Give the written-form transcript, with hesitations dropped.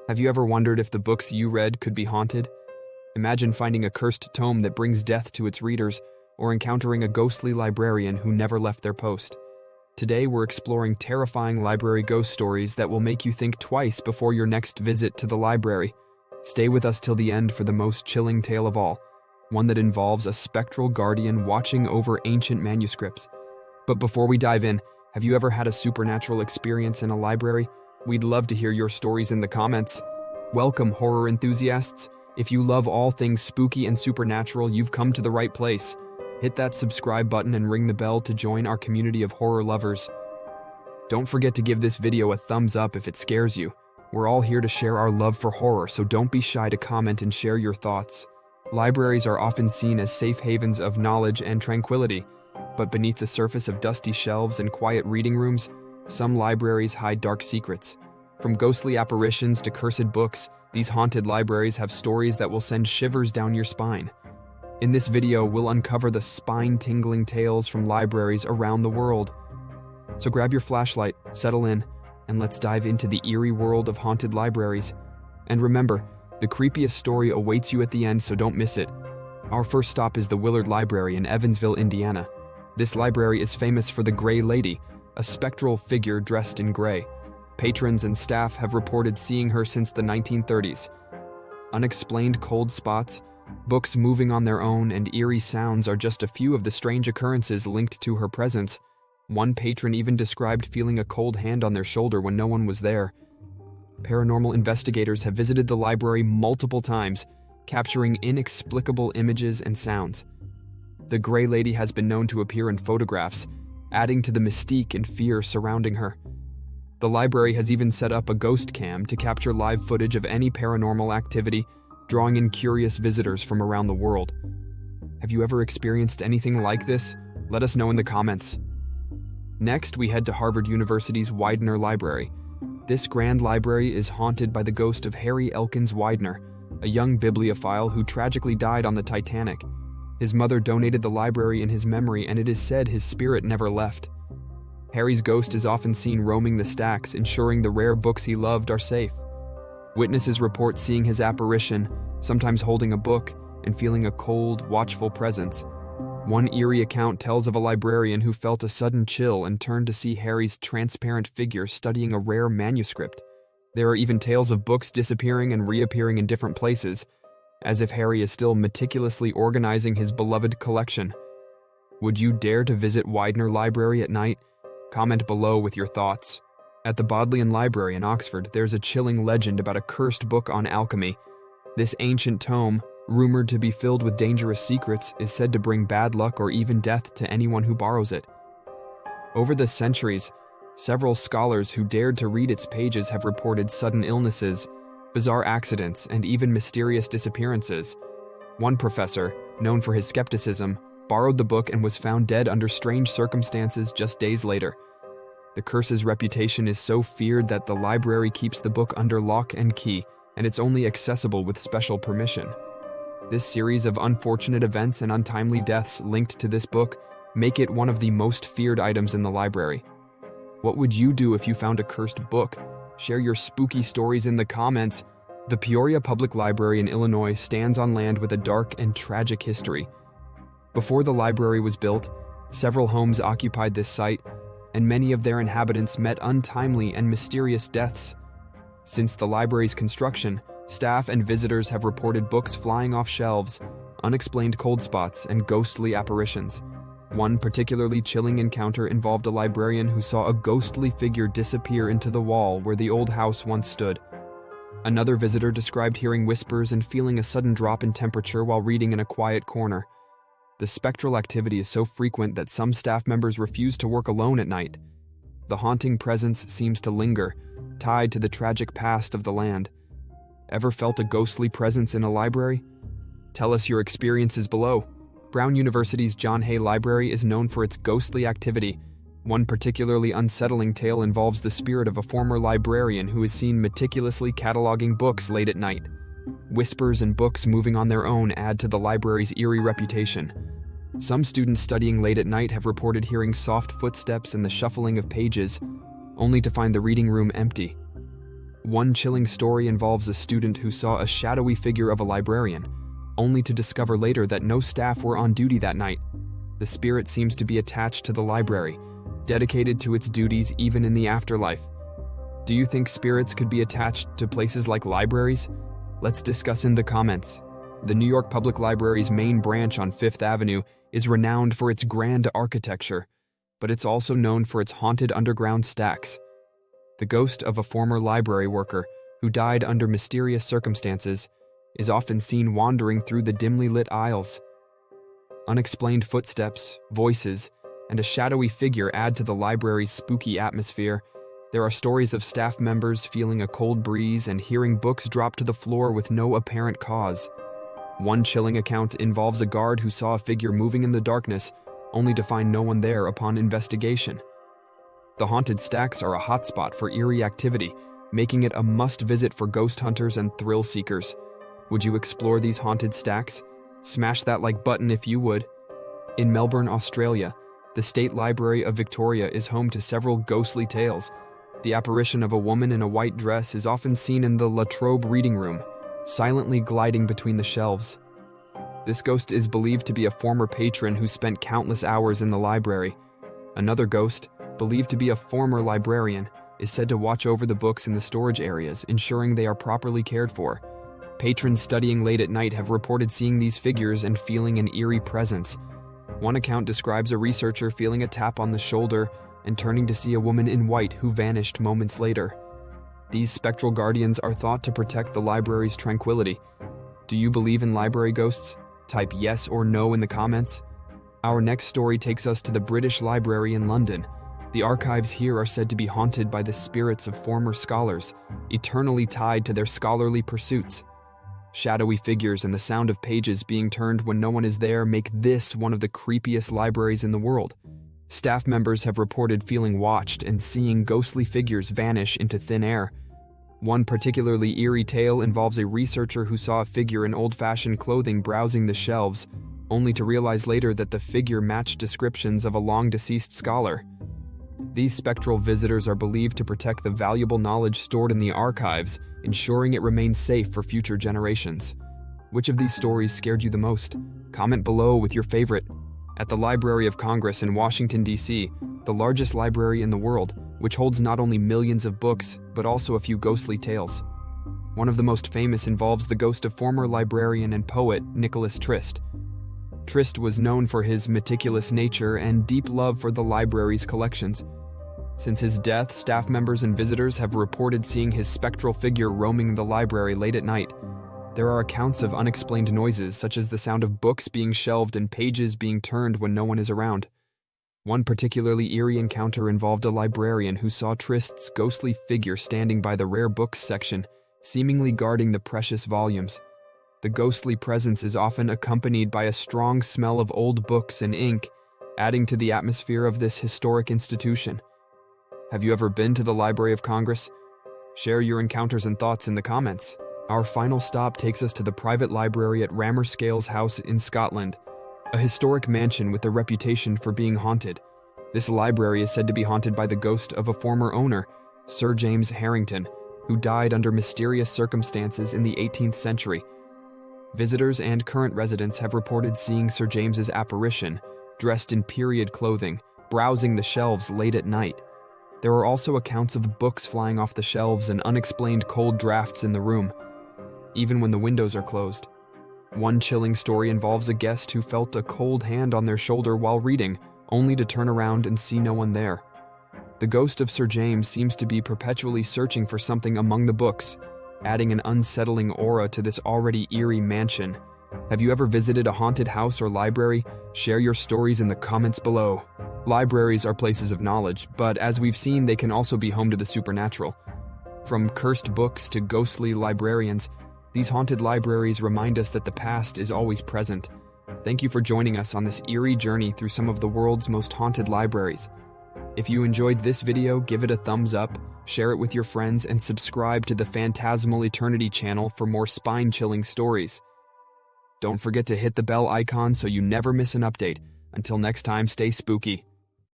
Have you ever wondered if the books you read could be haunted? Imagine finding a cursed tome that brings death to its readers, or encountering a ghostly librarian who never left their post. Today, we're exploring terrifying library ghost stories that will make you think twice before your next visit to the library. Stay with us till the end for the most chilling tale of all, one that involves a spectral guardian watching over ancient manuscripts. But before we dive in, have you ever had a supernatural experience in a library? We'd love to hear your stories in the comments. Welcome, horror enthusiasts. If you love all things spooky and supernatural, you've come to the right place. Hit that subscribe button and ring the bell to join our community of horror lovers. Don't forget to give this video a thumbs up if it scares you. We're all here to share our love for horror, so don't be shy to comment and share your thoughts. Libraries are often seen as safe havens of knowledge and tranquility, but beneath the surface of dusty shelves and quiet reading rooms, some libraries hide dark secrets. From ghostly apparitions to cursed books, these haunted libraries have stories that will send shivers down your spine. In this video, we'll uncover the spine-tingling tales from libraries around the world. So grab your flashlight, settle in, and let's dive into the eerie world of haunted libraries. And remember, the creepiest story awaits you at the end, so don't miss it. Our first stop is the Willard Library in Evansville, Indiana. This library is famous for the Gray Lady, a spectral figure dressed in gray. Patrons and staff have reported seeing her since the 1930s. Unexplained cold spots, books moving on their own, and eerie sounds are just a few of the strange occurrences linked to her presence. One patron even described feeling a cold hand on their shoulder when no one was there. Paranormal investigators have visited the library multiple times, capturing inexplicable images and sounds. The Gray Lady has been known to appear in photographs, adding to the mystique and fear surrounding her. The library has even set up a ghost cam to capture live footage of any paranormal activity, drawing in curious visitors from around the world. Have you ever experienced anything like this? Let us know in the comments. Next, we head to Harvard University's Widener Library. This grand library is haunted by the ghost of Harry Elkins Widener, a young bibliophile who tragically died on the Titanic. His mother donated the library in his memory, and it is said his spirit never left. Harry's ghost is often seen roaming the stacks, ensuring the rare books he loved are safe. Witnesses report seeing his apparition, sometimes holding a book, and feeling a cold, watchful presence. One eerie account tells of a librarian who felt a sudden chill and turned to see Harry's transparent figure studying a rare manuscript. There are even tales of books disappearing and reappearing in different places, as if Harry is still meticulously organizing his beloved collection. Would you dare to visit Widener Library at night? Comment below with your thoughts. At the Bodleian Library in Oxford, there's a chilling legend about a cursed book on alchemy. This ancient tome, rumored to be filled with dangerous secrets, is said to bring bad luck or even death to anyone who borrows it. Over the centuries, several scholars who dared to read its pages have reported sudden illnesses, bizarre accidents, and even mysterious disappearances. One professor, known for his skepticism, borrowed the book and was found dead under strange circumstances just days later. The curse's reputation is so feared that the library keeps the book under lock and key, and it's only accessible with special permission. This series of unfortunate events and untimely deaths linked to this book make it one of the most feared items in the library. What would you do if you found a cursed book? Share your spooky stories in the comments. The Peoria Public Library in Illinois stands on land with a dark and tragic history. Before the library was built, several homes occupied this site, and many of their inhabitants met untimely and mysterious deaths. Since the library's construction, staff and visitors have reported books flying off shelves, unexplained cold spots, and ghostly apparitions. One particularly chilling encounter involved a librarian who saw a ghostly figure disappear into the wall where the old house once stood. Another visitor described hearing whispers and feeling a sudden drop in temperature while reading in a quiet corner. The spectral activity is so frequent that some staff members refuse to work alone at night. The haunting presence seems to linger, tied to the tragic past of the land. Ever felt a ghostly presence in a library? Tell us your experiences below. Brown University's John Hay Library is known for its ghostly activity. One particularly unsettling tale involves the spirit of a former librarian who is seen meticulously cataloging books late at night. Whispers and books moving on their own add to the library's eerie reputation. Some students studying late at night have reported hearing soft footsteps and the shuffling of pages, only to find the reading room empty. One chilling story involves a student who saw a shadowy figure of a librarian, only to discover later that no staff were on duty that night. The spirit seems to be attached to the library, dedicated to its duties even in the afterlife. Do you think spirits could be attached to places like libraries? Let's discuss in the comments. The New York Public Library's main branch on Fifth Avenue is renowned for its grand architecture, but it's also known for its haunted underground stacks. The ghost of a former library worker who died under mysterious circumstances is often seen wandering through the dimly lit aisles. Unexplained footsteps, voices, and a shadowy figure add to the library's spooky atmosphere. There are stories of staff members feeling a cold breeze and hearing books drop to the floor with no apparent cause. One chilling account involves a guard who saw a figure moving in the darkness, only to find no one there upon investigation. The haunted stacks are a hotspot for eerie activity, making it a must-visit for ghost hunters and thrill seekers. Would you explore these haunted stacks? Smash that like button if you would. In Melbourne, Australia, the State Library of Victoria is home to several ghostly tales. The apparition of a woman in a white dress is often seen in the La Trobe reading room, silently gliding between the shelves. This ghost is believed to be a former patron who spent countless hours in the library. Another ghost, believed to be a former librarian, is said to watch over the books in the storage areas, ensuring they are properly cared for. Patrons studying late at night have reported seeing these figures and feeling an eerie presence. One account describes a researcher feeling a tap on the shoulder and turning to see a woman in white who vanished moments later. These spectral guardians are thought to protect the library's tranquility. Do you believe in library ghosts? Type yes or no in the comments. Our next story takes us to the British Library in London. The archives here are said to be haunted by the spirits of former scholars, eternally tied to their scholarly pursuits. Shadowy figures and the sound of pages being turned when no one is there make this one of the creepiest libraries in the world. Staff members have reported feeling watched and seeing ghostly figures vanish into thin air. One particularly eerie tale involves a researcher who saw a figure in old-fashioned clothing browsing the shelves, only to realize later that the figure matched descriptions of a long-deceased scholar. These spectral visitors are believed to protect the valuable knowledge stored in the archives, ensuring it remains safe for future generations. Which of these stories scared you the most? Comment below with your favorite. At the Library of Congress in Washington, D.C., the largest library in the world, which holds not only millions of books, but also a few ghostly tales. One of the most famous involves the ghost of former librarian and poet Nicholas Trist. Trist was known for his meticulous nature and deep love for the library's collections. Since his death, staff members and visitors have reported seeing his spectral figure roaming the library late at night. There are accounts of unexplained noises, such as the sound of books being shelved and pages being turned when no one is around. One particularly eerie encounter involved a librarian who saw Trist's ghostly figure standing by the rare books section, seemingly guarding the precious volumes. The ghostly presence is often accompanied by a strong smell of old books and ink, adding to the atmosphere of this historic institution. Have you ever been to the Library of Congress? Share your encounters and thoughts in the comments. Our final stop takes us to the private library at Rammerscales House in Scotland, a historic mansion with a reputation for being haunted. This library is said to be haunted by the ghost of a former owner, Sir James Harrington, who died under mysterious circumstances in the 18th century. Visitors and current residents have reported seeing Sir James's apparition, dressed in period clothing, browsing the shelves late at night. There are also accounts of books flying off the shelves and unexplained cold drafts in the room, even when the windows are closed. One chilling story involves a guest who felt a cold hand on their shoulder while reading, only to turn around and see no one there. The ghost of Sir James seems to be perpetually searching for something among the books, adding an unsettling aura to this already eerie mansion. Have you ever visited a haunted house or library? Share your stories in the comments below. Libraries are places of knowledge, but as we've seen, they can also be home to the supernatural. From cursed books to ghostly librarians, these haunted libraries remind us that the past is always present. Thank you for joining us on this eerie journey through some of the world's most haunted libraries. If you enjoyed this video, give it a thumbs up, share it with your friends, and subscribe to the Phantasmal Eternity channel for more spine-chilling stories. Don't forget to hit the bell icon so you never miss an update. Until next time, stay spooky.